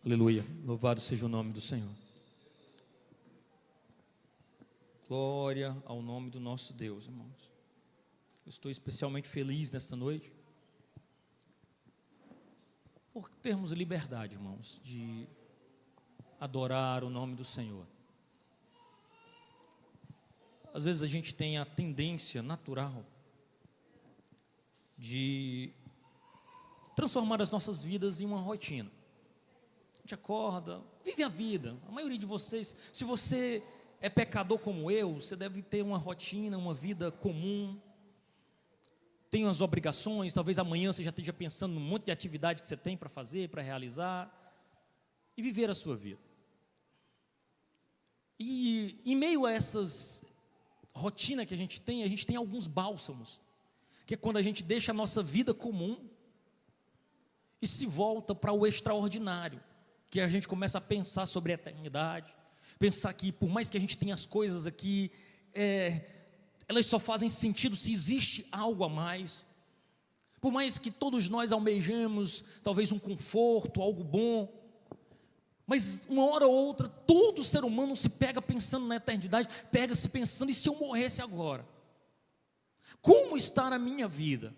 Aleluia, louvado seja o nome do Senhor. Glória ao nome do nosso Deus, irmãos. Eu estou especialmente feliz nesta noite por termos liberdade, irmãos, de adorar o nome do Senhor. Às vezes a gente tem a tendência natural de transformar as nossas vidas em uma rotina. A gente acorda, vive a vida. A maioria de vocês, se você é pecador como eu, você deve ter uma rotina, uma vida comum. Tem as obrigações, talvez amanhã você já esteja pensando num monte de atividade que você tem para fazer, para realizar, e viver a sua vida. E em meio a essas rotina que a gente tem alguns bálsamos, que é quando a gente deixa a nossa vida comum e se volta para o extraordinário, que a gente começa a pensar sobre a eternidade, pensar que por mais que a gente tenha as coisas aqui, elas só fazem sentido se existe algo a mais. Por mais que todos nós almejemos talvez um conforto, algo bom, mas uma hora ou outra, todo ser humano se pega pensando na eternidade, pega-se pensando, e se eu morresse agora? Como está a minha vida?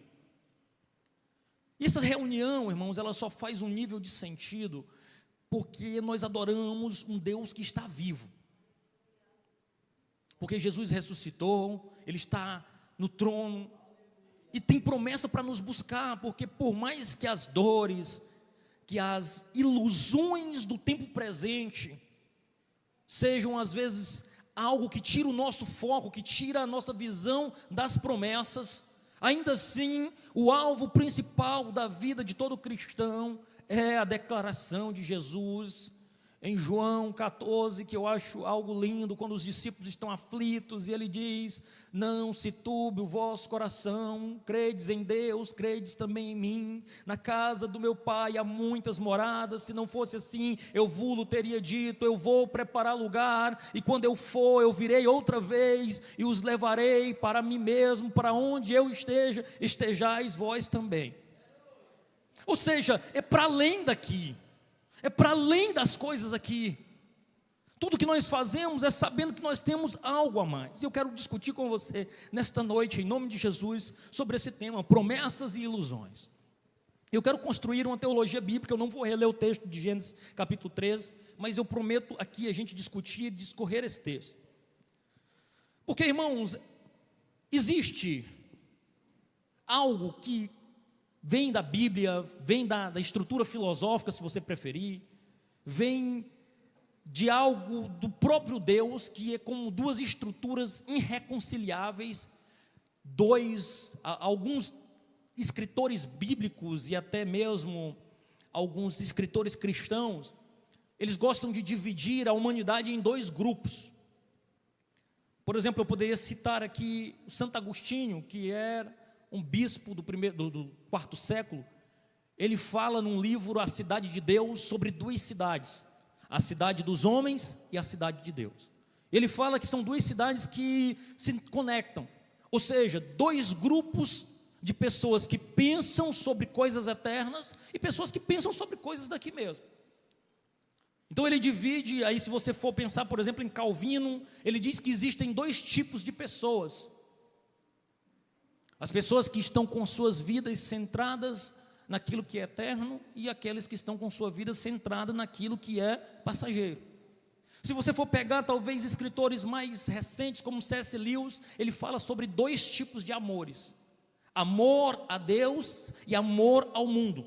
E essa reunião, irmãos, ela só faz um nível de sentido porque nós adoramos um Deus que está vivo. Porque Jesus ressuscitou, Ele está no trono, e tem promessa para nos buscar, porque por mais que as dores, que as ilusões do tempo presente sejam às vezes algo que tira o nosso foco, que tira a nossa visão das promessas, ainda assim, o alvo principal da vida de todo cristão é a declaração de Jesus em João 14, que eu acho algo lindo, quando os discípulos estão aflitos, e ele diz: não se turbe o vosso coração, credes em Deus, credes também em mim, na casa do meu Pai há muitas moradas, se não fosse assim, eu vos teria dito, eu vou preparar lugar, e quando eu for, eu virei outra vez, e os levarei para mim mesmo, para onde eu esteja, estejais vós também. Ou seja, é para além daqui, é para além das coisas aqui. Tudo que nós fazemos é sabendo que nós temos algo a mais. E eu quero discutir com você nesta noite, em nome de Jesus, sobre esse tema, promessas e ilusões. Eu quero construir uma teologia bíblica, eu não vou reler o texto de Gênesis capítulo 13, mas eu prometo aqui a gente discutir e discorrer esse texto. Porque, irmãos, existe algo que vem da Bíblia, vem da estrutura filosófica, se você preferir, vem de algo do próprio Deus, que é como duas estruturas irreconciliáveis. Alguns escritores bíblicos e até mesmo alguns escritores cristãos, eles gostam de dividir a humanidade em dois grupos. Por exemplo, eu poderia citar aqui o Santo Agostinho, que era um bispo do quarto século. Ele fala num livro, A Cidade de Deus, sobre duas cidades, a cidade dos homens e a cidade de Deus. Ele fala que são duas cidades que se conectam, ou seja, dois grupos de pessoas que pensam sobre coisas eternas e pessoas que pensam sobre coisas daqui mesmo. Então ele divide, aí se você for pensar, por exemplo, em Calvino, ele diz que existem dois tipos de pessoas: as pessoas que estão com suas vidas centradas naquilo que é eterno e aqueles que estão com sua vida centrada naquilo que é passageiro. Se você for pegar talvez escritores mais recentes como C.S. Lewis, ele fala sobre dois tipos de amores: amor a Deus e amor ao mundo.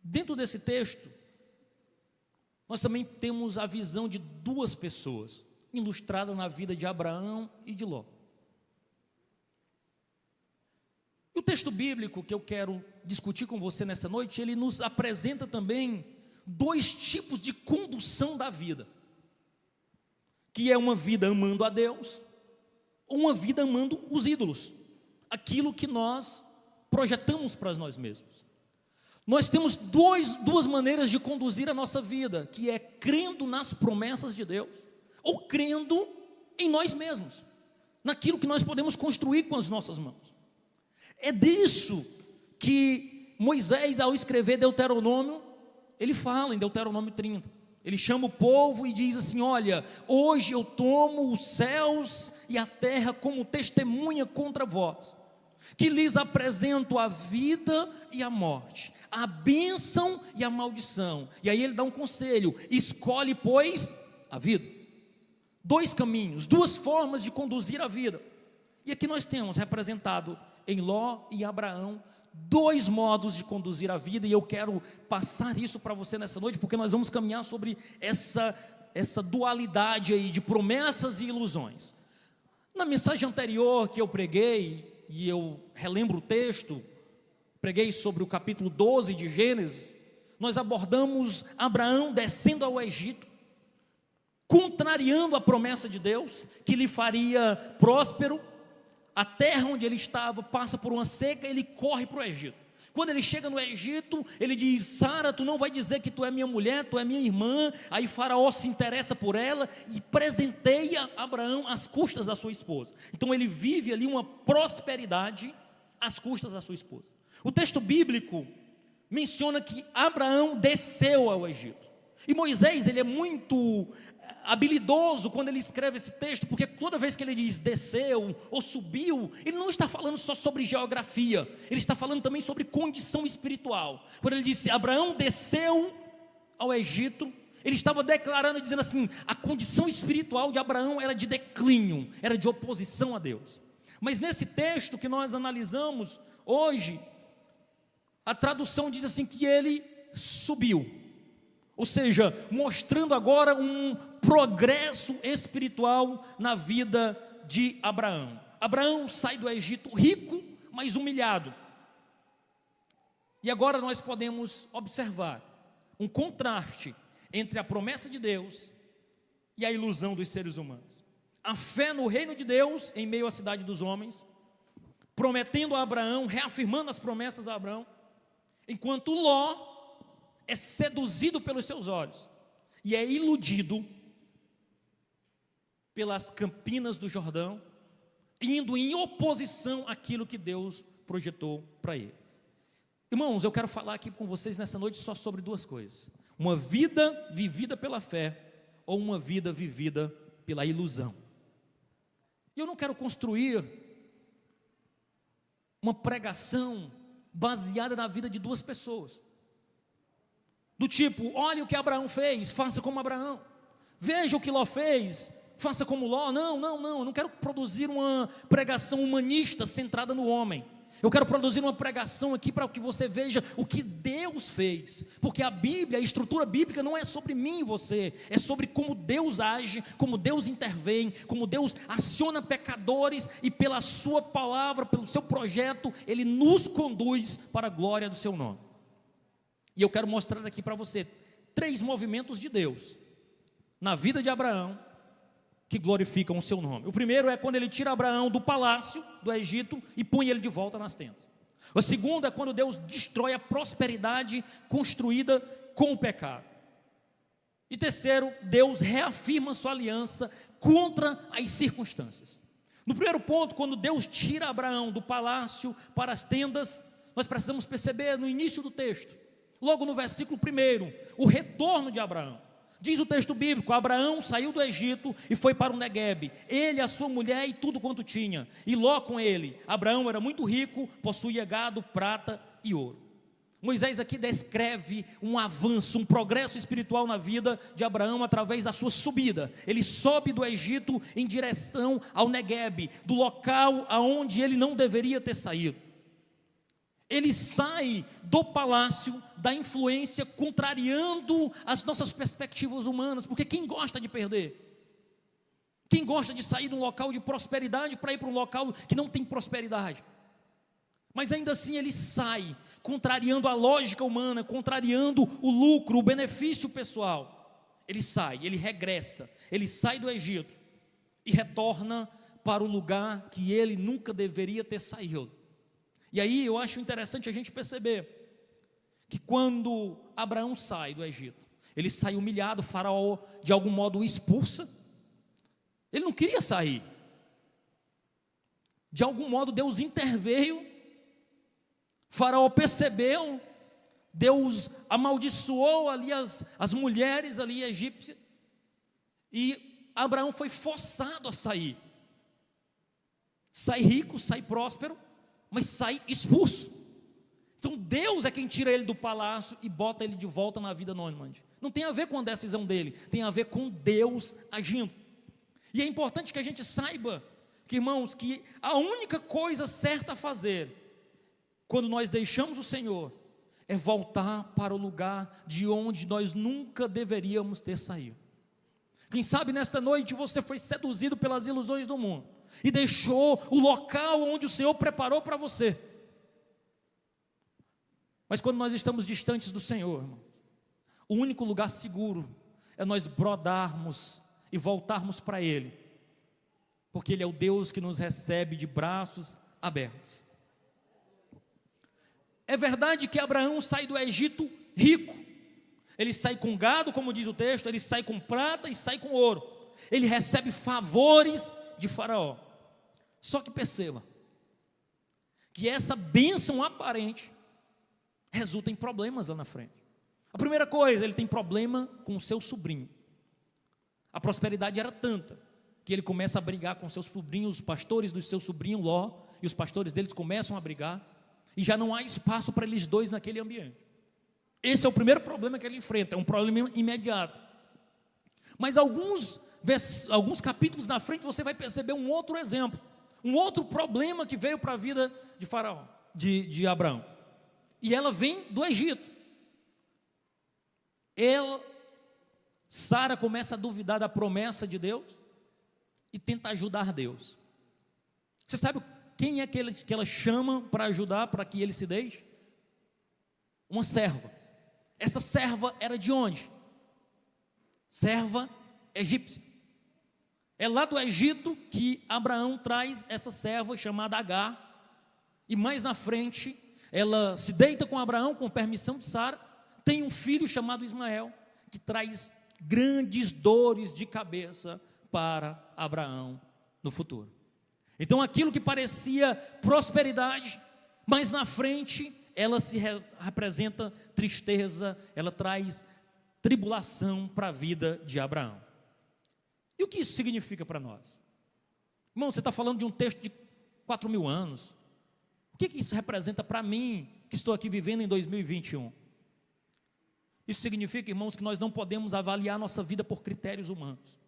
Dentro desse texto, nós também temos a visão de duas pessoas, ilustrada na vida de Abraão e de Ló. E o texto bíblico que eu quero discutir com você nessa noite, ele nos apresenta também dois tipos de condução da vida, que é uma vida amando a Deus, ou uma vida amando os ídolos, aquilo que nós projetamos para nós mesmos. Nós temos duas maneiras de conduzir a nossa vida, que é crendo nas promessas de Deus, ou crendo em nós mesmos, naquilo que nós podemos construir com as nossas mãos. É disso que Moisés, ao escrever Deuteronômio, ele fala em Deuteronômio 30, ele chama o povo e diz assim: olha, hoje eu tomo os céus e a terra como testemunha contra vós, que lhes apresento a vida e a morte, a bênção e a maldição. E aí ele dá um conselho: escolhe, pois, a vida. Dois caminhos, duas formas de conduzir a vida. E aqui nós temos representado em Ló e Abraão dois modos de conduzir a vida, e eu quero passar isso para você nessa noite, porque nós vamos caminhar sobre essa dualidade aí de promessas e ilusões. Na mensagem anterior que eu preguei, e eu relembro o texto, preguei sobre o capítulo 12 de Gênesis, nós abordamos Abraão descendo ao Egito, contrariando a promessa de Deus, que lhe faria próspero. A terra onde ele estava passa por uma seca, ele corre para o Egito. Quando ele chega no Egito, ele diz: Sara, tu não vai dizer que tu é minha mulher, tu é minha irmã. Aí Faraó se interessa por ela e presenteia Abraão às custas da sua esposa. Então ele vive ali uma prosperidade às custas da sua esposa. O texto bíblico menciona que Abraão desceu ao Egito. E Moisés, ele é muito habilidoso quando ele escreve esse texto, porque toda vez que ele diz desceu ou subiu, ele não está falando só sobre geografia, ele está falando também sobre condição espiritual. Quando ele disse Abraão desceu ao Egito, ele estava declarando, dizendo assim: a condição espiritual de Abraão era de declínio, era de oposição a Deus. Mas nesse texto que nós analisamos hoje, a tradução diz assim que ele subiu. Ou seja, mostrando agora um progresso espiritual na vida de Abraão. Abraão sai do Egito rico, mas humilhado. E agora nós podemos observar um contraste entre a promessa de Deus e a ilusão dos seres humanos. A fé no reino de Deus em meio à cidade dos homens, prometendo a Abraão, reafirmando as promessas a Abraão, enquanto Ló é seduzido pelos seus olhos e é iludido pelas campinas do Jordão, indo em oposição àquilo que Deus projetou para ele. Irmãos, eu quero falar aqui com vocês nessa noite só sobre duas coisas: uma vida vivida pela fé ou uma vida vivida pela ilusão. E eu não quero construir uma pregação baseada na vida de duas pessoas, do tipo: olha o que Abraão fez, faça como Abraão. Veja o que Ló fez, faça como Ló. Não, eu não quero produzir uma pregação humanista centrada no homem. Eu quero produzir uma pregação aqui para que você veja o que Deus fez. Porque a Bíblia, a estrutura bíblica não é sobre mim e você, é sobre como Deus age, como Deus intervém, como Deus aciona pecadores e pela sua palavra, pelo seu projeto, Ele nos conduz para a glória do seu nome. E eu quero mostrar aqui para você 3 movimentos de Deus na vida de Abraão que glorificam o seu nome. O primeiro é quando ele tira Abraão do palácio do Egito e põe ele de volta nas tendas. O segundo é quando Deus destrói a prosperidade construída com o pecado. E terceiro, Deus reafirma sua aliança contra as circunstâncias. No primeiro ponto, quando Deus tira Abraão do palácio para as tendas, nós precisamos perceber no início do texto, logo no versículo 1, o retorno de Abraão. Diz o texto bíblico: Abraão saiu do Egito e foi para o Neguebe, ele, a sua mulher e tudo quanto tinha, e Ló com ele. Abraão era muito rico, possuía gado, prata e ouro. Moisés aqui descreve um avanço, um progresso espiritual na vida de Abraão através da sua subida. Ele sobe do Egito em direção ao Neguebe, do local aonde ele não deveria ter saído. Ele sai do palácio, da influência, contrariando as nossas perspectivas humanas, porque quem gosta de perder? Quem gosta de sair de um local de prosperidade para ir para um local que não tem prosperidade? Mas ainda assim ele sai, contrariando a lógica humana, contrariando o lucro, o benefício pessoal. Ele sai, ele regressa, ele sai do Egito e retorna para o lugar que ele nunca deveria ter saído. E aí eu acho interessante a gente perceber que quando Abraão sai do Egito, ele sai humilhado, o faraó de algum modo o expulsa. Ele não queria sair. De algum modo Deus interveio. Faraó percebeu, Deus amaldiçoou ali as mulheres ali egípcias, e Abraão foi forçado a sair. Sai rico, sai próspero, mas sai expulso. Então Deus é quem tira ele do palácio e bota ele de volta na vida nômade. Não tem a ver com a decisão dele, tem a ver com Deus agindo. E é importante que a gente saiba, que, irmãos, que a única coisa certa a fazer, quando nós deixamos o Senhor, é voltar para o lugar de onde nós nunca deveríamos ter saído. Quem sabe nesta noite você foi seduzido pelas ilusões do mundo e deixou o local onde o Senhor preparou para você. Mas quando nós estamos distantes do Senhor, irmão, o único lugar seguro é nós brodarmos e voltarmos para Ele, porque Ele é o Deus que nos recebe de braços abertos. É verdade que Abraão sai do Egito rico. Ele sai com gado, como diz o texto, ele sai com prata e sai com ouro. Ele recebe favores de Faraó. Só que perceba que essa bênção aparente resulta em problemas lá na frente. A primeira coisa, ele tem problema com o seu sobrinho. A prosperidade era tanta que ele começa a brigar com seus sobrinhos, os pastores do seu sobrinho Ló, e os pastores deles começam a brigar, e já não há espaço para eles dois naquele ambiente. Esse é o primeiro problema que ele enfrenta, é um problema imediato. Mas alguns capítulos na frente você vai perceber um outro exemplo, um outro problema que veio para a vida de Faraó, de Abraão. E ela vem do Egito. Sara começa a duvidar da promessa de Deus e tenta ajudar Deus. Você sabe quem é que ela chama para ajudar, para que ele se deixe? Uma serva. Essa serva era de onde? Serva egípcia. É lá do Egito que Abraão traz essa serva chamada Agar, e mais na frente ela se deita com Abraão com permissão de Sara, tem um filho chamado Ismael, que traz grandes dores de cabeça para Abraão no futuro. Então aquilo que parecia prosperidade, mas na frente ela representa tristeza, ela traz tribulação para a vida de Abraão. E o que isso significa para nós? Irmão, você está falando de um texto de 4.000 anos. O que isso representa para mim, que estou aqui vivendo em 2021? Isso significa, irmãos, que nós não podemos avaliar nossa vida por critérios humanos.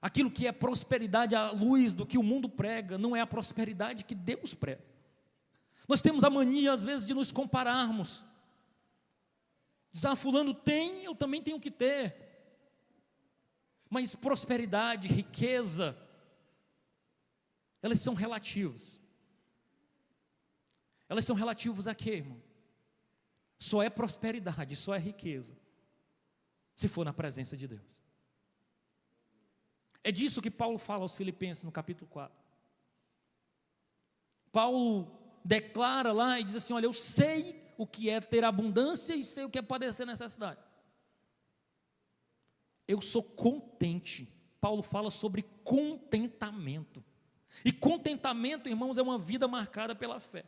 Aquilo que é prosperidade à luz do que o mundo prega, não é a prosperidade que Deus prega. Nós temos a mania, às vezes, de nos compararmos. Dizer, fulano tem, eu também tenho que ter. Mas prosperidade, riqueza, elas são relativas. Elas são relativas a quê, irmão? Só é prosperidade, só é riqueza, se for na presença de Deus. É disso que Paulo fala aos Filipenses no capítulo 4. Paulo declara lá e diz assim: olha, eu sei o que é ter abundância e sei o que é padecer necessidade. Eu sou contente. Paulo fala sobre contentamento. E contentamento, irmãos, é uma vida marcada pela fé.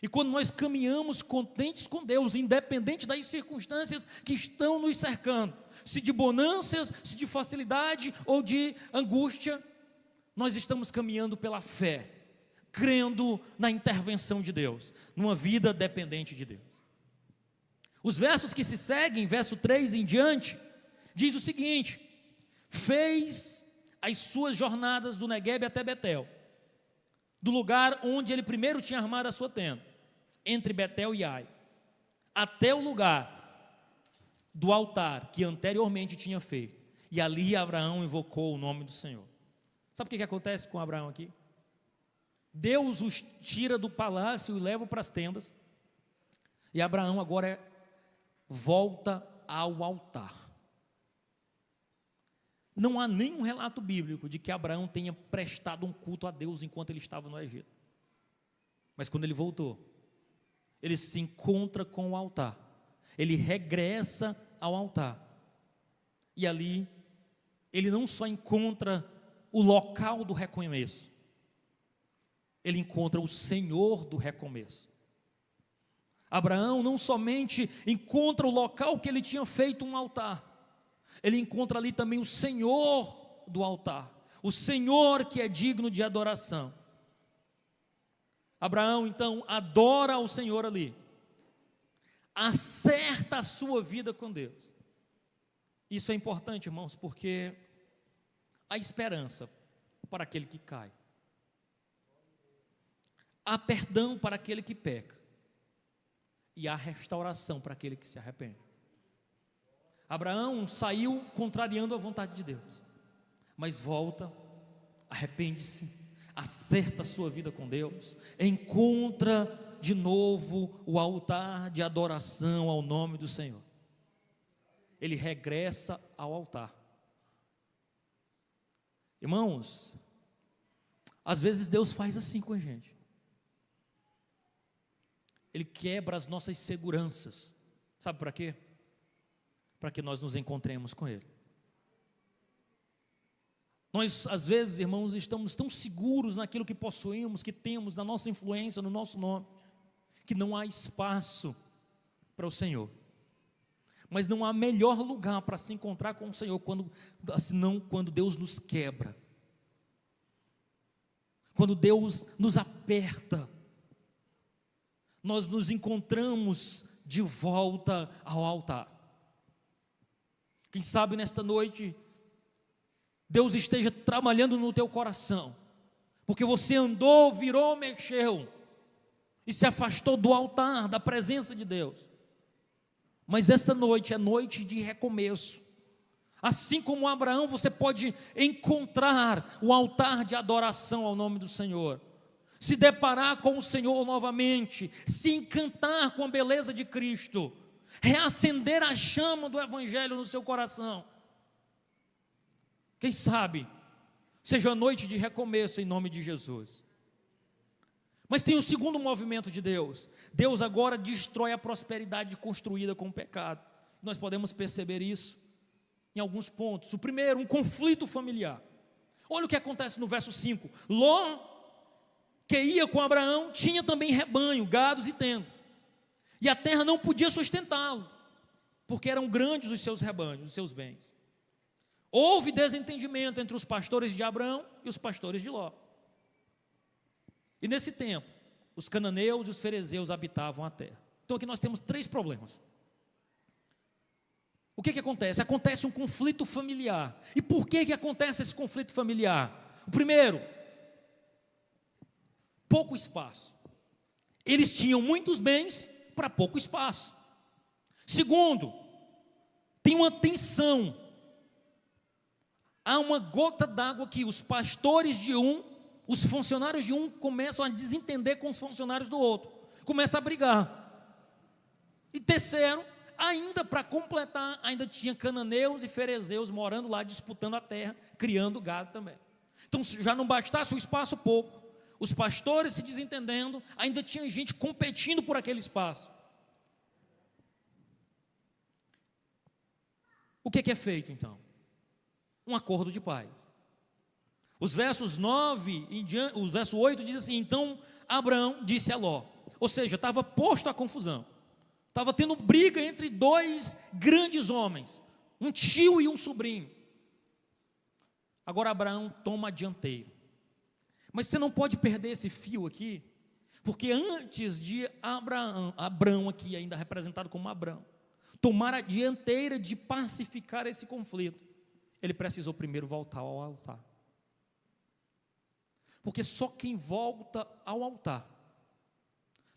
E quando nós caminhamos contentes com Deus, independente das circunstâncias que estão nos cercando, se de bonâncias, se de facilidade ou de angústia, nós estamos caminhando pela fé, crendo na intervenção de Deus, numa vida dependente de Deus. Os versos que se seguem, verso 3 em diante, diz o seguinte: fez as suas jornadas do Neguebe até Betel, do lugar onde ele primeiro tinha armado a sua tenda, entre Betel e Ai, até o lugar do altar que anteriormente tinha feito, e ali Abraão invocou o nome do Senhor. Sabe o que acontece com Abraão aqui? Deus os tira do palácio e leva para as tendas, e Abraão agora volta ao altar. Não há nenhum relato bíblico de que Abraão tenha prestado um culto a Deus enquanto ele estava no Egito. Mas quando ele voltou, ele se encontra com o altar, ele regressa ao altar, e ali ele não só encontra o local do recomeço, ele encontra o Senhor do recomeço. Abraão não somente encontra o local que ele tinha feito um altar, ele encontra ali também o Senhor do altar, o Senhor que é digno de adoração. Abraão então adora ao Senhor ali, acerta a sua vida com Deus. Isso é importante, irmãos, porque há esperança para aquele que cai, há perdão para aquele que peca, e há restauração para aquele que se arrepende. Abraão saiu contrariando a vontade de Deus, mas volta, arrepende-se, acerta a sua vida com Deus, encontra de novo o altar de adoração ao nome do Senhor. Ele regressa ao altar. Irmãos, às vezes Deus faz assim com a gente. Ele quebra as nossas seguranças. Sabe para quê? Para que nós nos encontremos com Ele. Nós, às vezes, irmãos, estamos tão seguros naquilo que possuímos, que temos, na nossa influência, no nosso nome, que não há espaço para o Senhor. Mas não há melhor lugar para se encontrar com o Senhor senão quando Deus nos quebra, quando Deus nos aperta, nós nos encontramos de volta ao altar. Quem sabe nesta noite Deus esteja trabalhando no teu coração, porque você andou, virou, mexeu e se afastou do altar, da presença de Deus. Mas esta noite é noite de recomeço. Assim como Abraão, você pode encontrar o altar de adoração ao nome do Senhor, se deparar com o Senhor novamente, se encantar com a beleza de Cristo, reacender a chama do Evangelho no seu coração. Quem sabe seja a noite de recomeço em nome de Jesus. Mas tem o segundo movimento de Deus. Deus agora destrói a prosperidade construída com o pecado. Nós podemos perceber isso em alguns pontos. O primeiro, um conflito familiar. Olha o que acontece no verso 5. Ló, que ia com Abraão, tinha também rebanho, gados e tendas. E a terra não podia sustentá-lo, porque eram grandes os seus rebanhos, os seus bens. Houve desentendimento entre os pastores de Abraão e os pastores de Ló. E nesse tempo, os cananeus e os ferezeus habitavam a terra. Então aqui nós temos 3 problemas. O que acontece? Acontece um conflito familiar. E por que acontece esse conflito familiar? O primeiro, pouco espaço. Eles tinham muitos bens para pouco espaço. Segundo, tem uma tensão. Há uma gota d'água que os pastores de um, os funcionários de um começam a desentender com os funcionários do outro, começam a brigar. E terceiro, ainda para completar, ainda tinha cananeus e ferezeus morando lá, disputando a terra, criando gado também. Então já não bastasse o espaço pouco, os pastores se desentendendo, ainda tinha gente competindo por aquele espaço. O que é feito então? Um acordo de paz. Os versos 9 em diante, o verso 8 diz assim: então Abraão disse a Ló, ou seja, estava posto a confusão, estava tendo briga entre 2 grandes homens, um tio e um sobrinho. Agora Abraão toma a dianteira, mas você não pode perder esse fio aqui, porque antes de Abraão aqui ainda representado como Abraão, tomar a dianteira de pacificar esse conflito, ele precisou primeiro voltar ao altar. Porque só quem volta ao altar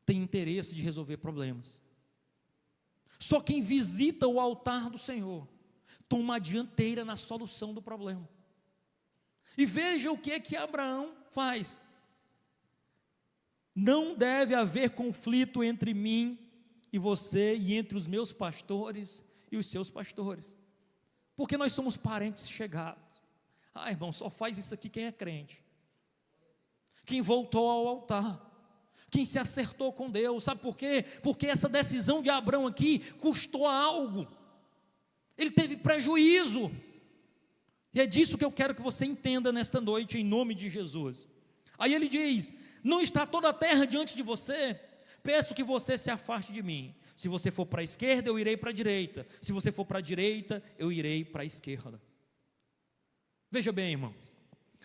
tem interesse de resolver problemas. Só quem visita o altar do Senhor toma a dianteira na solução do problema. E veja o que é que Abraão faz. Não deve haver conflito entre mim e você, e entre os meus pastores e os seus pastores, porque nós somos parentes chegados. Ah, irmão, só faz isso aqui quem é crente, quem voltou ao altar, quem se acertou com Deus. Sabe por quê? Porque essa decisão de Abraão aqui custou algo, ele teve prejuízo, e é disso que eu quero que você entenda nesta noite, em nome de Jesus. Aí ele diz: não está toda a terra diante de você? peço que você se afaste de mim. Se você for para a esquerda, eu irei para a direita. Se você for para a direita, eu irei para a esquerda. Veja bem, irmão,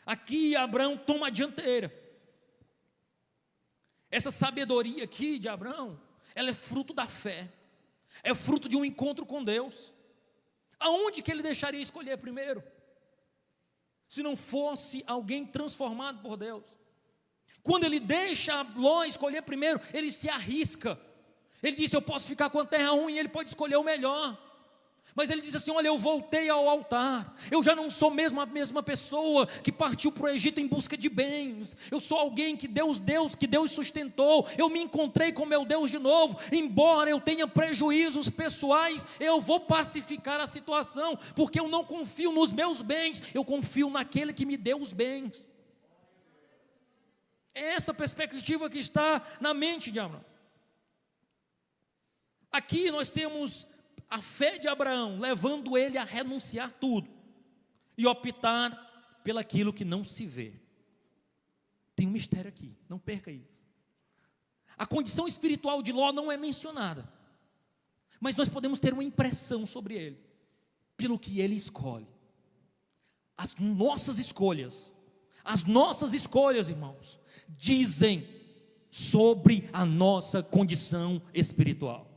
aqui Abraão toma a dianteira. Essa sabedoria aqui de Abraão, ela é fruto da fé, é fruto de um encontro com Deus. Aonde que ele deixaria escolher primeiro? Se não fosse alguém transformado por Deus. Quando ele deixa Ló escolher primeiro, ele se arrisca. Ele disse, eu posso ficar com a terra ruim, ele pode escolher o melhor. Mas ele diz assim, olha, eu voltei ao altar, eu já não sou mesmo a mesma pessoa que partiu para o Egito em busca de bens, eu sou alguém que Deus sustentou, eu me encontrei com meu Deus de novo, embora eu tenha prejuízos pessoais, eu vou pacificar a situação, porque eu não confio nos meus bens, eu confio naquele que me deu os bens. É essa perspectiva que está na mente de Abraão. Aqui nós temos a fé de Abraão, levando ele a renunciar tudo e optar pelaquilo que não se vê. Tem um mistério aqui, não perca isso. A condição espiritual de Ló não é mencionada, mas nós podemos ter uma impressão sobre ele, pelo que ele escolhe. As nossas escolhas, irmãos, dizem sobre a nossa condição espiritual.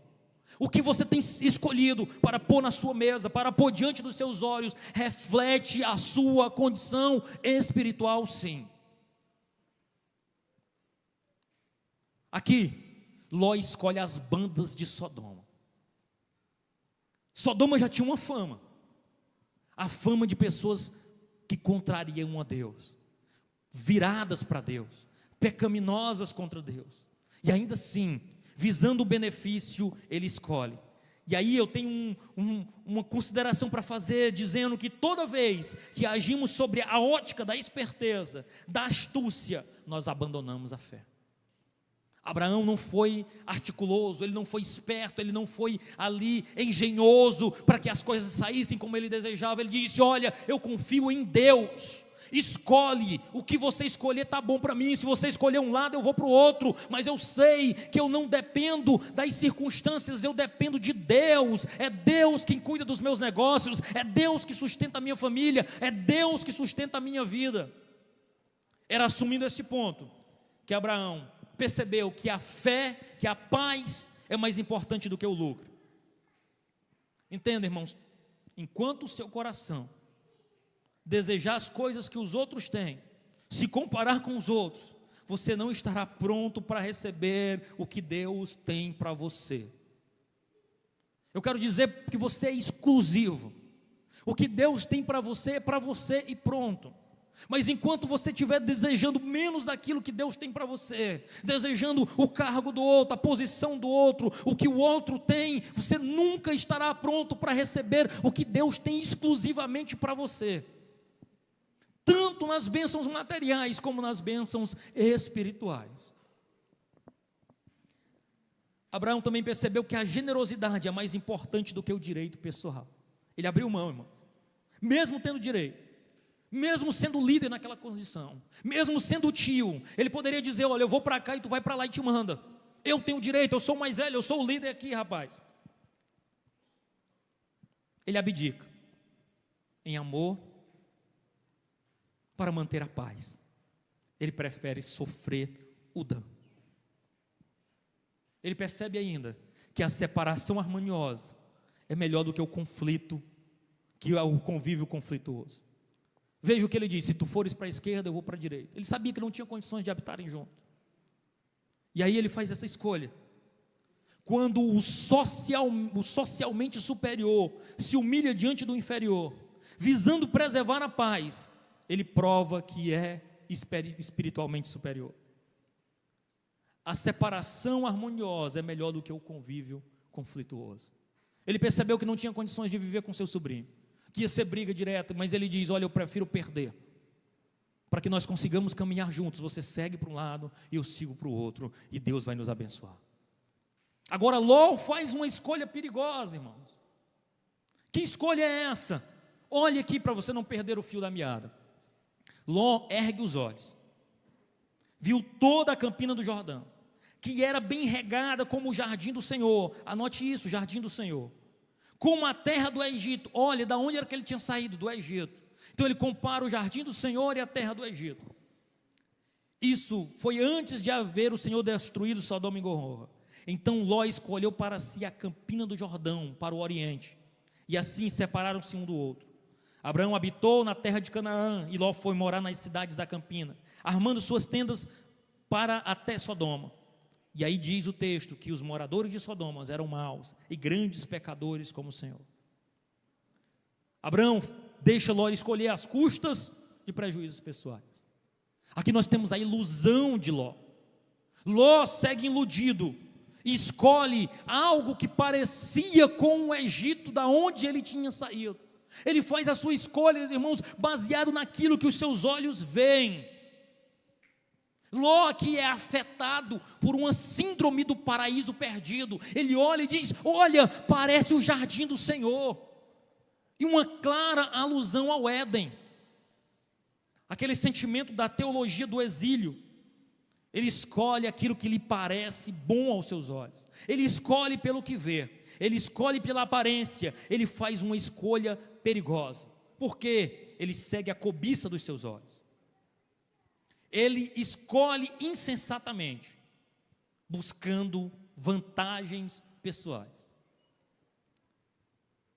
O que você tem escolhido para pôr na sua mesa, para pôr diante dos seus olhos, reflete a sua condição espiritual, sim. Aqui, Ló escolhe as bandas de Sodoma. Sodoma já tinha uma fama, a fama de pessoas que contrariam a Deus, viradas para Deus, pecaminosas contra Deus, e ainda assim, visando o benefício, ele escolhe. E aí eu tenho uma consideração para fazer, dizendo que toda vez que agimos sobre a ótica da esperteza, da astúcia, nós abandonamos a fé. Abraão não foi articuloso, ele não foi esperto, ele não foi ali engenhoso para que as coisas saíssem como ele desejava. Ele disse, olha, eu confio em Deus. Escolhe, o que você escolher está bom para mim. Se você escolher um lado, eu vou para o outro, mas eu sei que eu não dependo das circunstâncias, eu dependo de Deus. É Deus quem cuida dos meus negócios, é Deus que sustenta a minha família, é Deus que sustenta a minha vida. Era assumindo esse ponto que Abraão percebeu que a fé, que a paz é mais importante do que o lucro. Entenda, irmãos, enquanto o seu coração desejar as coisas que os outros têm, se comparar com os outros, você não estará pronto para receber o que Deus tem para você. Eu quero dizer que você é exclusivo. O que Deus tem para você é para você e pronto. Mas enquanto você estiver desejando menos daquilo que Deus tem para você, desejando o cargo do outro, a posição do outro, o que o outro tem, você nunca estará pronto para receber o que Deus tem exclusivamente para você. Tanto nas bênçãos materiais como nas bênçãos espirituais. Abraão também percebeu que a generosidade é mais importante do que o direito pessoal. Ele abriu mão, irmãos, mesmo tendo direito, mesmo sendo líder naquela condição, mesmo sendo tio, ele poderia dizer, olha, eu vou para cá e tu vai para lá e te manda. Eu tenho direito, eu sou o mais velho, eu sou o líder aqui, rapaz. Ele abdica, em amor, para manter a paz. Ele prefere sofrer o dano. Ele percebe ainda que a separação harmoniosa é melhor do que o conflito, que é o convívio conflituoso. Veja o que ele disse, se tu fores para a esquerda, eu vou para a direita. Ele sabia que não tinha condições de habitarem juntos. E aí ele faz essa escolha. Quando o socialmente superior se humilha diante do inferior, visando preservar a paz, ele prova que é espiritualmente superior. A separação harmoniosa é melhor do que o convívio conflituoso. Ele percebeu que não tinha condições de viver com seu sobrinho, que ia ser briga direta, mas ele diz, olha, eu prefiro perder, para que nós consigamos caminhar juntos, você segue para um lado e eu sigo para o outro, e Deus vai nos abençoar. Agora Ló faz uma escolha perigosa, irmãos. Que escolha é essa? Olhe aqui para você não perder o fio da meada. Ló ergue os olhos, viu toda a campina do Jordão, que era bem regada como o jardim do Senhor. Anote isso, jardim do Senhor. Como a terra do Egito. Olha, da onde era que ele tinha saído? Do Egito. Então ele compara o jardim do Senhor e a terra do Egito. Isso foi antes de haver o Senhor destruído Sodoma e Gomorra. Então Ló escolheu para si a campina do Jordão, para o oriente. E assim separaram-se um do outro. Abraão habitou na terra de Canaã, e Ló foi morar nas cidades da campina, armando suas tendas para até Sodoma. E aí diz o texto que os moradores de Sodoma eram maus e grandes pecadores como o Senhor. Abraão deixa Ló escolher às custas de prejuízos pessoais. Aqui nós temos a ilusão de Ló. Ló segue iludido e escolhe algo que parecia com o Egito, da onde ele tinha saído. Ele faz a sua escolha, irmãos, baseado naquilo que os seus olhos veem. Ló aqui é afetado por uma síndrome do paraíso perdido. Ele olha e diz: olha, parece o jardim do Senhor. E uma clara alusão ao Éden. Aquele sentimento da teologia do exílio. Ele escolhe aquilo que lhe parece bom aos seus olhos. Ele escolhe pelo que vê. Ele escolhe pela aparência. Ele faz uma escolha perigosa. Por quê? Ele segue a cobiça dos seus olhos. Ele escolhe insensatamente, buscando vantagens pessoais.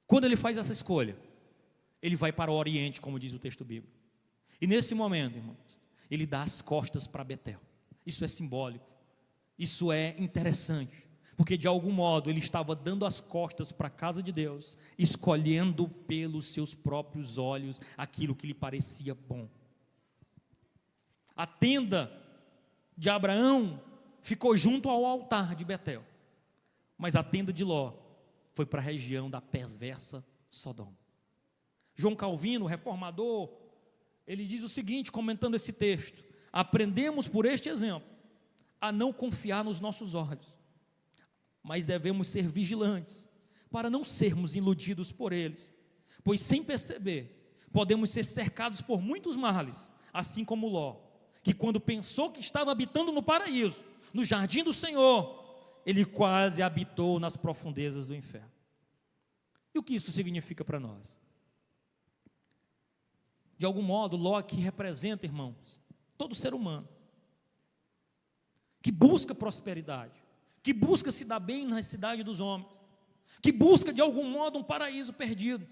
Quando ele faz essa escolha, ele vai para o Oriente, como diz o texto bíblico. E nesse momento, irmãos, ele dá as costas para Betel. Isso é simbólico, isso é interessante, porque de algum modo ele estava dando as costas para a casa de Deus, escolhendo pelos seus próprios olhos aquilo que lhe parecia bom. A tenda de Abraão ficou junto ao altar de Betel, mas a tenda de Ló foi para a região da perversa Sodoma. João Calvino, reformador, ele diz o seguinte, comentando esse texto: aprendemos por este exemplo a não confiar nos nossos olhos, mas devemos ser vigilantes para não sermos iludidos por eles, pois sem perceber podemos ser cercados por muitos males, assim como Ló, que quando pensou que estava habitando no paraíso, no jardim do Senhor, ele quase habitou nas profundezas do inferno. E o que isso significa para nós? De algum modo, Ló aqui representa, irmãos, todo ser humano que busca prosperidade, que busca se dar bem na cidade dos homens, que busca de algum modo um paraíso perdido.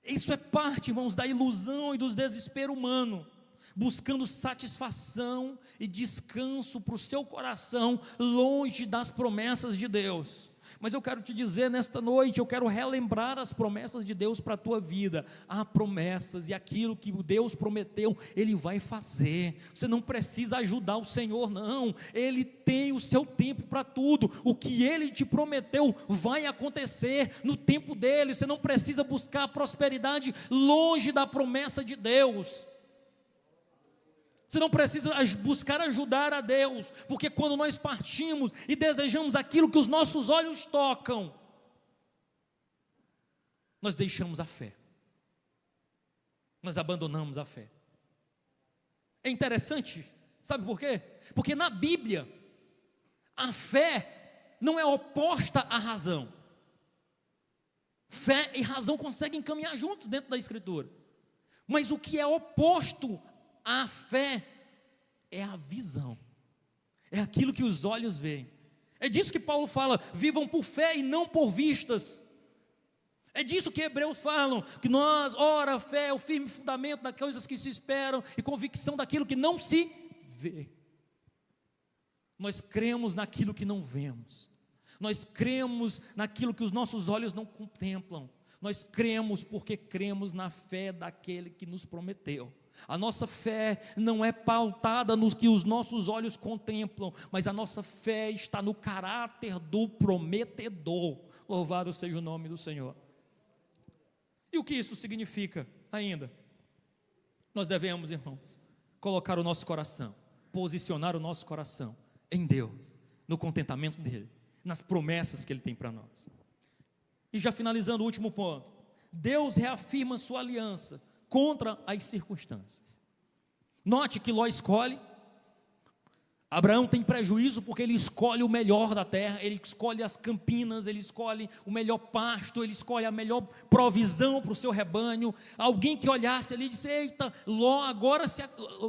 Isso é parte, irmãos, da ilusão e do desespero humano, buscando satisfação e descanso para o seu coração, longe das promessas de Deus. Mas eu quero te dizer nesta noite, eu quero relembrar as promessas de Deus para a tua vida. Há promessas, e aquilo que Deus prometeu, Ele vai fazer. Você não precisa ajudar o Senhor, não. Ele tem o seu tempo para tudo. O que Ele te prometeu vai acontecer no tempo dEle. Você não precisa buscar a prosperidade longe da promessa de Deus. Você não precisa buscar ajudar a Deus, porque quando nós partimos e desejamos aquilo que os nossos olhos tocam, nós deixamos a fé, nós abandonamos a fé. É interessante, sabe por quê? Porque na Bíblia, a fé não é oposta à razão. Fé e razão conseguem caminhar juntos dentro da Escritura, mas o que é oposto a fé é a visão, é aquilo que os olhos veem. É disso que Paulo fala: vivam por fé e não por vistas. É disso que Hebreus falam, que nós, ora, a fé é o firme fundamento das coisas que se esperam e convicção daquilo que não se vê. Nós cremos naquilo que não vemos, nós cremos naquilo que os nossos olhos não contemplam, nós cremos porque cremos na fé daquele que nos prometeu. A nossa fé não é pautada no que os nossos olhos contemplam, mas a nossa fé está no caráter do prometedor. Louvado seja o nome do Senhor. E o que isso significa ainda? Nós devemos, irmãos, colocar o nosso coração, posicionar o nosso coração em Deus, no contentamento dEle, nas promessas que Ele tem para nós. E já finalizando o último ponto, Deus reafirma sua aliança contra as circunstâncias. Note que Ló escolhe Abraão tem prejuízo porque ele escolhe o melhor da terra, ele escolhe as campinas, ele escolhe o melhor pasto, ele escolhe a melhor provisão para o seu rebanho. Alguém que olhasse ali e disse: eita,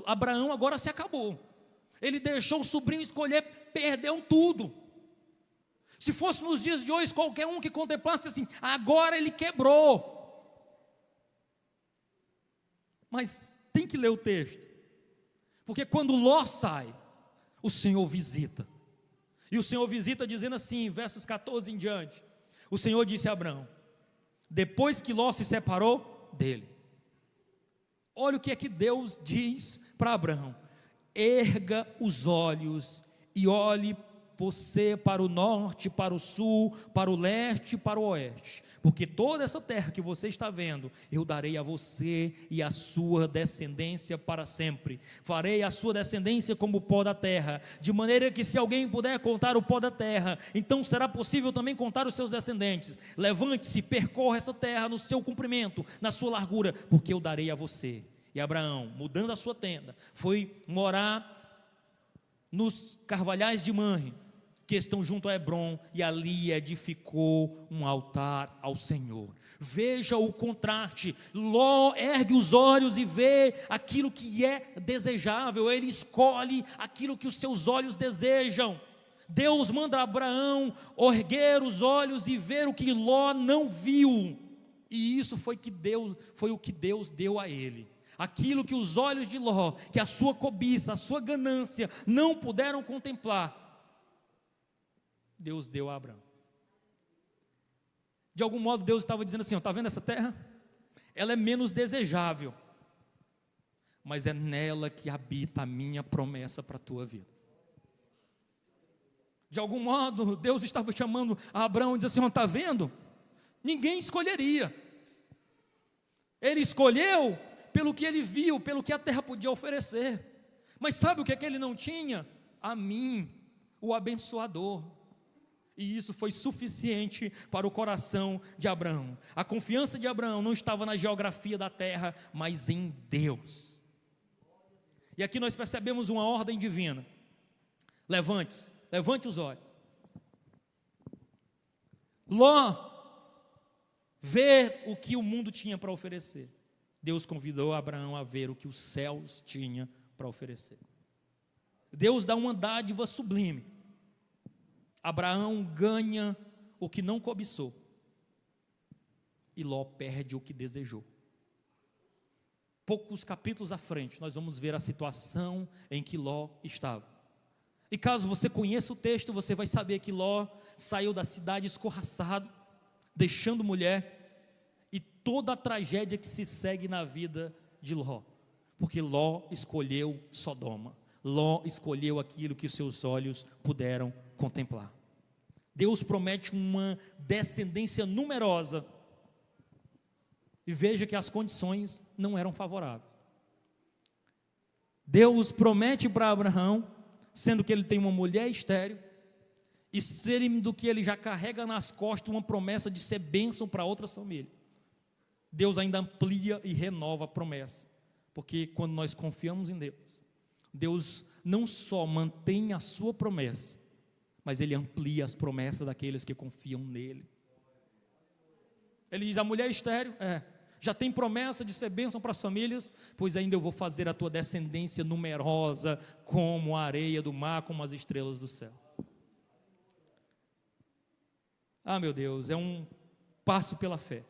Abraão agora se acabou. Ele deixou o sobrinho escolher, perdeu tudo. Se fosse nos dias de hoje, qualquer um que contemplasse assim, agora ele quebrou. Mas tem que ler o texto, porque quando Ló sai, o Senhor visita. E o Senhor visita dizendo assim, versos 14 em diante: o Senhor disse a Abraão, depois que Ló se separou dele. Olha o que é que Deus diz para Abraão: erga os olhos e olhe você para o norte, para o sul, para o leste e para o oeste, porque toda essa terra que você está vendo, eu darei a você e a sua descendência para sempre. Farei a sua descendência como o pó da terra, de maneira que se alguém puder contar o pó da terra, então será possível também contar os seus descendentes. Levante-se, percorra essa terra no seu comprimento, na sua largura, porque eu darei a você. E Abraão, mudando a sua tenda, foi morar nos carvalhais de Manre, que estão junto a Hebrom, e ali edificou um altar ao Senhor. Veja o contraste. Ló ergue os olhos e vê aquilo que é desejável, ele escolhe aquilo que os seus olhos desejam. Deus manda Abraão erguer os olhos e ver o que Ló não viu, e isso foi o que Deus deu a ele. Aquilo que os olhos de Ló, que a sua cobiça, a sua ganância não puderam contemplar, Deus deu a Abraão. De algum modo Deus estava dizendo assim: está vendo essa terra? Ela é menos desejável, mas é nela que habita a minha promessa para a tua vida. De algum modo Deus estava chamando a Abraão e dizendo assim: está vendo? Ninguém escolheria. Ele escolheu pelo que ele viu, pelo que a terra podia oferecer. Mas sabe o que é que ele não tinha? A mim, o abençoador. E isso foi suficiente para o coração de Abraão. A confiança de Abraão não estava na geografia da terra, mas em Deus. E aqui nós percebemos uma ordem divina. Levante os olhos. Ló vê o que o mundo tinha para oferecer. Deus convidou Abraão a ver o que os céus tinham para oferecer. Deus dá uma dádiva sublime. Abraão ganha o que não cobiçou, e Ló perde o que desejou. Poucos capítulos à frente, nós vamos ver a situação em que Ló estava. E caso você conheça o texto, você vai saber que Ló saiu da cidade escorraçado, deixando mulher, e toda a tragédia que se segue na vida de Ló, porque Ló escolheu Sodoma. Ló escolheu aquilo que os seus olhos puderam contemplar. Deus promete uma descendência numerosa, e veja que as condições não eram favoráveis. Deus promete para Abraão, sendo que ele tem uma mulher estéril, e sendo que ele já carrega nas costas uma promessa de ser bênção para outras famílias. Deus ainda amplia e renova a promessa, porque quando nós confiamos em Deus, Deus não só mantém a sua promessa, mas Ele amplia as promessas daqueles que confiam nele. Ele diz: a mulher estéril, já tem promessa de ser bênção para as famílias, pois ainda eu vou fazer a tua descendência numerosa, como a areia do mar, como as estrelas do céu. Ah, meu Deus, é um passo pela fé.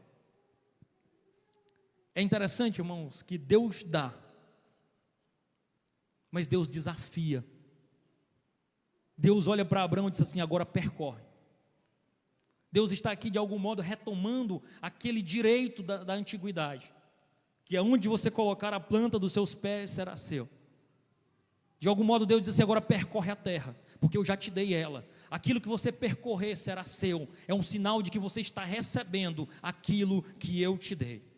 É interessante, irmãos, que Deus dá, mas Deus desafia. Deus olha para Abraão e diz assim: agora percorre. Deus está aqui de algum modo retomando aquele direito da antiguidade, que é onde você colocar a planta dos seus pés será seu. De algum modo Deus diz assim: agora percorre a terra, porque eu já te dei ela. Aquilo que você percorrer será seu. É um sinal de que você está recebendo aquilo que eu te dei.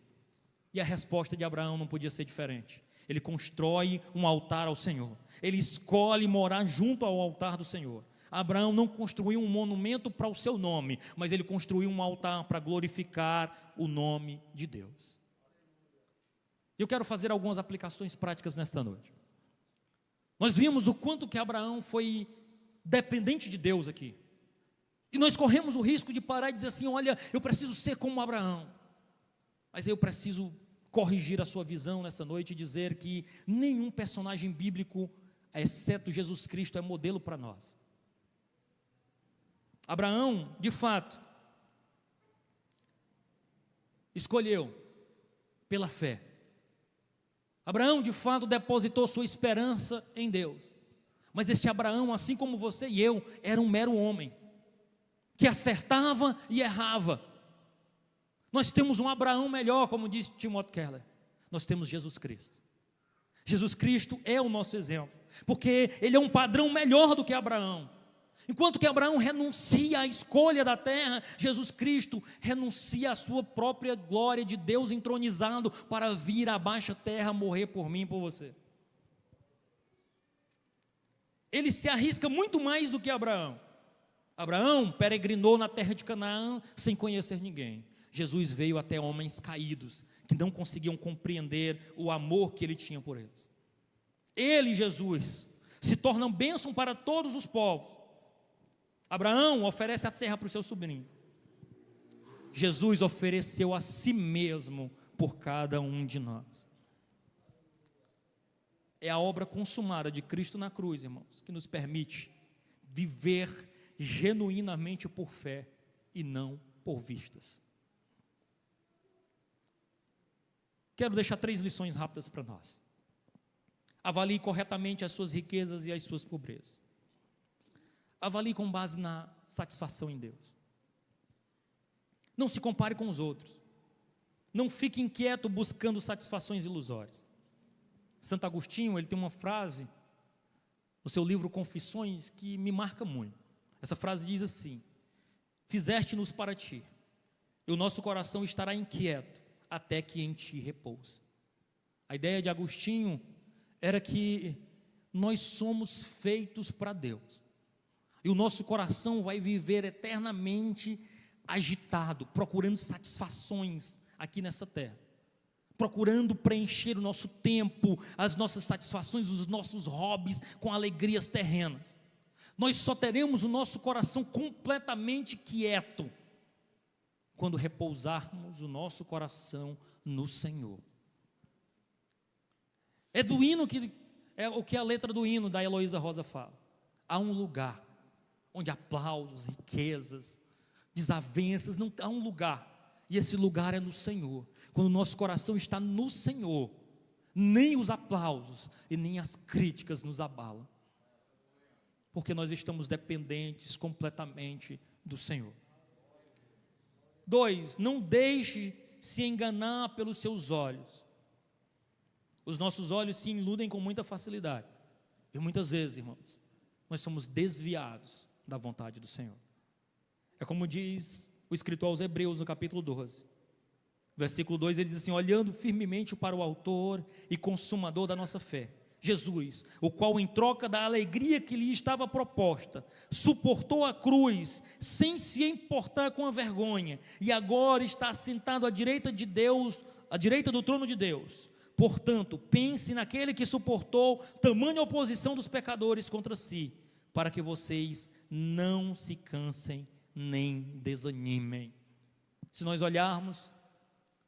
E a resposta de Abraão não podia ser diferente. Ele constrói um altar ao Senhor. Ele escolhe morar junto ao altar do Senhor. Abraão não construiu um monumento para o seu nome, mas ele construiu um altar para glorificar o nome de Deus. Eu quero fazer algumas aplicações práticas nesta noite. Nós vimos o quanto que Abraão foi dependente de Deus aqui. E nós corremos o risco de parar e dizer assim: olha, eu preciso ser como Abraão. Mas eu preciso corrigir a sua visão nessa noite e dizer que nenhum personagem bíblico, exceto Jesus Cristo, é modelo para nós. Abraão, de fato, escolheu pela fé. Abraão, de fato, depositou sua esperança em Deus. Mas este Abraão, assim como você e eu, era um mero homem, que acertava e errava. Nós temos um Abraão melhor, como disse Timothy Keller. Nós temos Jesus Cristo. Jesus Cristo é o nosso exemplo, porque Ele é um padrão melhor do que Abraão. Enquanto que Abraão renuncia à escolha da terra, Jesus Cristo renuncia à sua própria glória de Deus entronizado para vir à baixa terra morrer por mim e por você. Ele se arrisca muito mais do que Abraão. Abraão peregrinou na terra de Canaã sem conhecer ninguém. Jesus veio até homens caídos, que não conseguiam compreender o amor que Ele tinha por eles. Ele, Jesus, se torna bênção para todos os povos. Abraão oferece a terra para o seu sobrinho. Jesus ofereceu a si mesmo por cada um de nós. É a obra consumada de Cristo na cruz, irmãos, que nos permite viver genuinamente por fé e não por vistas. Quero deixar 3 lições rápidas para nós. Avalie corretamente as suas riquezas e as suas pobrezas. Avalie com base na satisfação em Deus. Não se compare com os outros. Não fique inquieto buscando satisfações ilusórias. Santo Agostinho, ele tem uma frase no seu livro Confissões que me marca muito. Essa frase diz assim: fizeste-nos para ti, e o nosso coração estará inquieto até que em ti repouse. A ideia de Agostinho era que nós somos feitos para Deus, e o nosso coração vai viver eternamente agitado, procurando satisfações aqui nessa terra, procurando preencher o nosso tempo, as nossas satisfações, os nossos hobbies com alegrias terrenas. Nós só teremos o nosso coração completamente quieto quando repousarmos o nosso coração no Senhor. É do hino que é o que a letra do hino da Heloísa Rosa fala. Há um lugar onde aplausos, riquezas, desavenças, não há um lugar, e esse lugar é no Senhor. Quando o nosso coração está no Senhor, nem os aplausos e nem as críticas nos abalam, porque nós estamos dependentes completamente do Senhor. 2, não deixe se enganar pelos seus olhos. Os nossos olhos se iludem com muita facilidade, e muitas vezes, irmãos, nós somos desviados da vontade do Senhor. É como diz o escritor aos Hebreus no capítulo 12, versículo 2, ele diz assim: olhando firmemente para o autor e consumador da nossa fé, Jesus, o qual em troca da alegria que lhe estava proposta, suportou a cruz, sem se importar com a vergonha, e agora está assentado à direita de Deus, à direita do trono de Deus. Portanto, pense naquele que suportou tamanha oposição dos pecadores contra si, para que vocês não se cansem nem desanimem. Se nós olharmos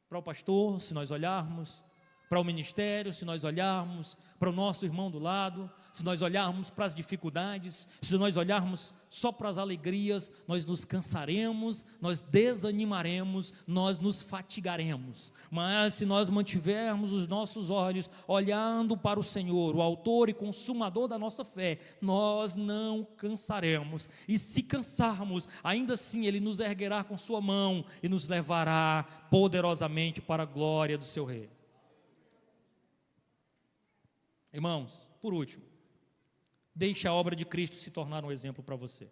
para o pastor, se nós olharmos para o ministério, se nós olharmos para o nosso irmão do lado, se nós olharmos para as dificuldades, se nós olharmos só para as alegrias, nós nos cansaremos, nós desanimaremos, nós nos fatigaremos. Mas se nós mantivermos os nossos olhos olhando para o Senhor, o autor e consumador da nossa fé, nós não cansaremos. E se cansarmos, ainda assim Ele nos erguerá com sua mão e nos levará poderosamente para a glória do seu Rei. Irmãos, por último, deixe a obra de Cristo se tornar um exemplo para você.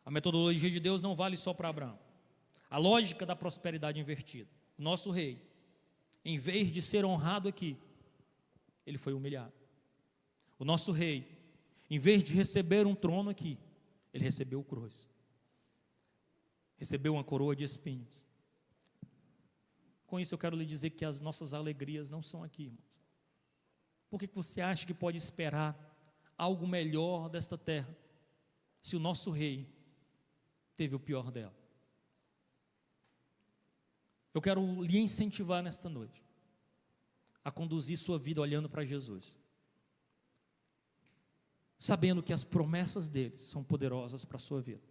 A metodologia de Deus não vale só para Abraão. A lógica da prosperidade invertida. O nosso rei, em vez de ser honrado aqui, ele foi humilhado. O nosso rei, em vez de receber um trono aqui, ele recebeu cruz. Recebeu uma coroa de espinhos. Com isso eu quero lhe dizer que as nossas alegrias não são aqui, irmãos. Por que você acha que pode esperar algo melhor desta terra, se o nosso rei teve o pior dela? Eu quero lhe incentivar nesta noite a conduzir sua vida olhando para Jesus, sabendo que as promessas dele são poderosas para a sua vida.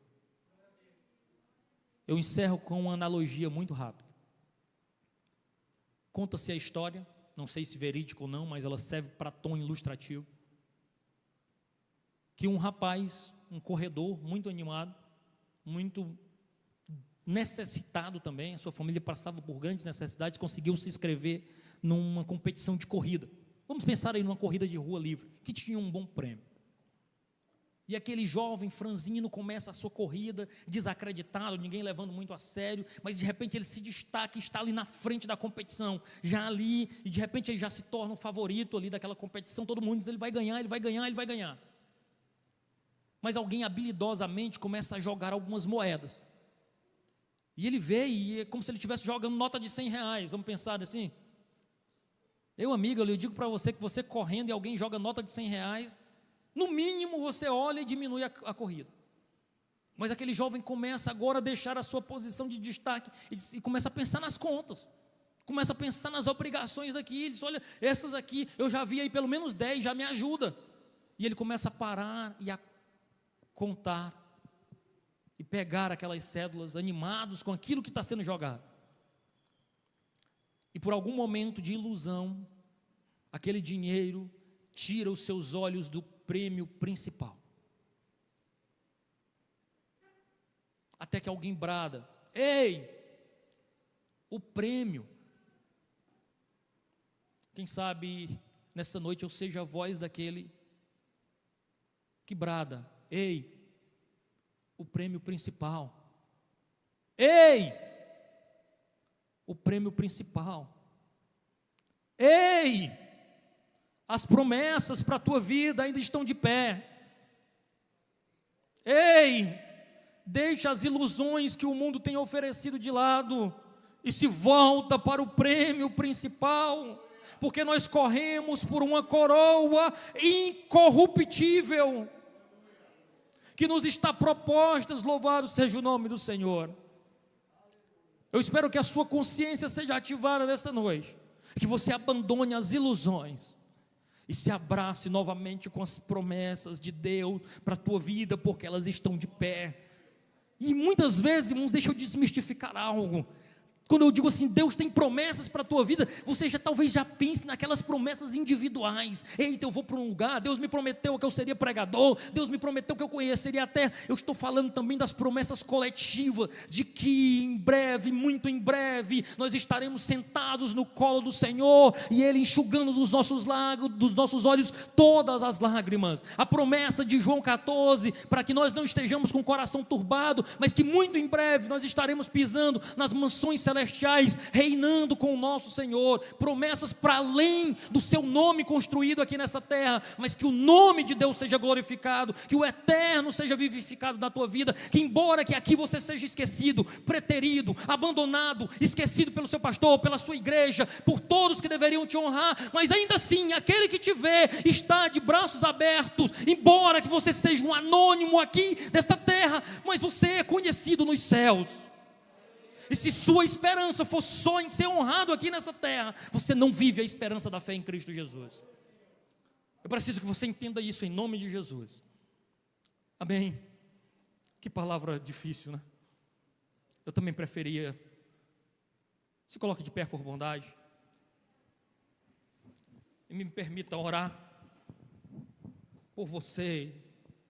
Eu encerro com uma analogia muito rápida. Conta-se a história, não sei se verídico ou não, mas ela serve para tom ilustrativo, que um rapaz, um corredor muito animado, muito necessitado também, a sua família passava por grandes necessidades, conseguiu se inscrever numa competição de corrida. Vamos pensar aí numa corrida de rua livre, que tinha um bom prêmio. E aquele jovem franzino começa a sua corrida, desacreditado, ninguém levando muito a sério, mas de repente ele se destaca e está ali na frente da competição, já ali, e de repente ele já se torna o favorito ali daquela competição, todo mundo diz, ele vai ganhar, ele vai ganhar, ele vai ganhar. Mas alguém habilidosamente começa a jogar algumas moedas. E ele vê, e é como se ele estivesse jogando nota de R$100, vamos pensar assim. Eu digo para você que você correndo e alguém joga nota de R$100, no mínimo você olha e diminui a corrida. Mas aquele jovem começa agora a deixar a sua posição de destaque e começa a pensar nas contas, começa a pensar nas obrigações daqui. Ele diz, olha, essas aqui eu já vi aí pelo menos 10, já me ajuda. E ele começa a parar e a contar e pegar aquelas cédulas, animados com aquilo que está sendo jogado. E por algum momento de ilusão, aquele dinheiro tira os seus olhos do prêmio principal. Até que alguém brada, ei, o prêmio. Quem sabe nessa noite eu seja a voz daquele que brada, ei, o prêmio principal. Ei, o prêmio principal. Ei, as promessas para a tua vida ainda estão de pé. Ei, deixa as ilusões que o mundo tem oferecido de lado e se volta para o prêmio principal, porque nós corremos por uma coroa incorruptível que nos está proposta. Louvado seja o nome do Senhor. Eu espero que a sua consciência seja ativada nesta noite, que você abandone as ilusões e se abrace novamente com as promessas de Deus para a tua vida, porque elas estão de pé. E muitas vezes, irmãos, deixa eu desmistificar algo. Quando eu digo assim, Deus tem promessas para a tua vida, você talvez já pense naquelas promessas individuais. Eita, eu vou para um lugar, Deus me prometeu que eu seria pregador, Deus me prometeu que eu conheceria até. Eu estou falando também das promessas coletivas, de que em breve, muito em breve, nós estaremos sentados no colo do Senhor, e Ele enxugando dos nossos olhos todas as lágrimas. A promessa de João 14, para que nós não estejamos com o coração turbado, mas que muito em breve nós estaremos pisando nas mansões celestiais, reinando com o nosso Senhor. Promessas para além do seu nome construído aqui nessa terra, mas que o nome de Deus seja glorificado, que o eterno seja vivificado na tua vida, que embora que aqui você seja esquecido, preterido, abandonado, esquecido pelo seu pastor, pela sua igreja, por todos que deveriam te honrar, mas ainda assim, aquele que te vê está de braços abertos, embora que você seja um anônimo aqui desta terra, mas você é conhecido nos céus. E se sua esperança for só em ser honrado aqui nessa terra, você não vive a esperança da fé em Cristo Jesus. Eu preciso que você entenda isso em nome de Jesus. Amém. Que palavra difícil, né? Eu também preferia. Se coloque de pé por bondade. E me permita orar por você,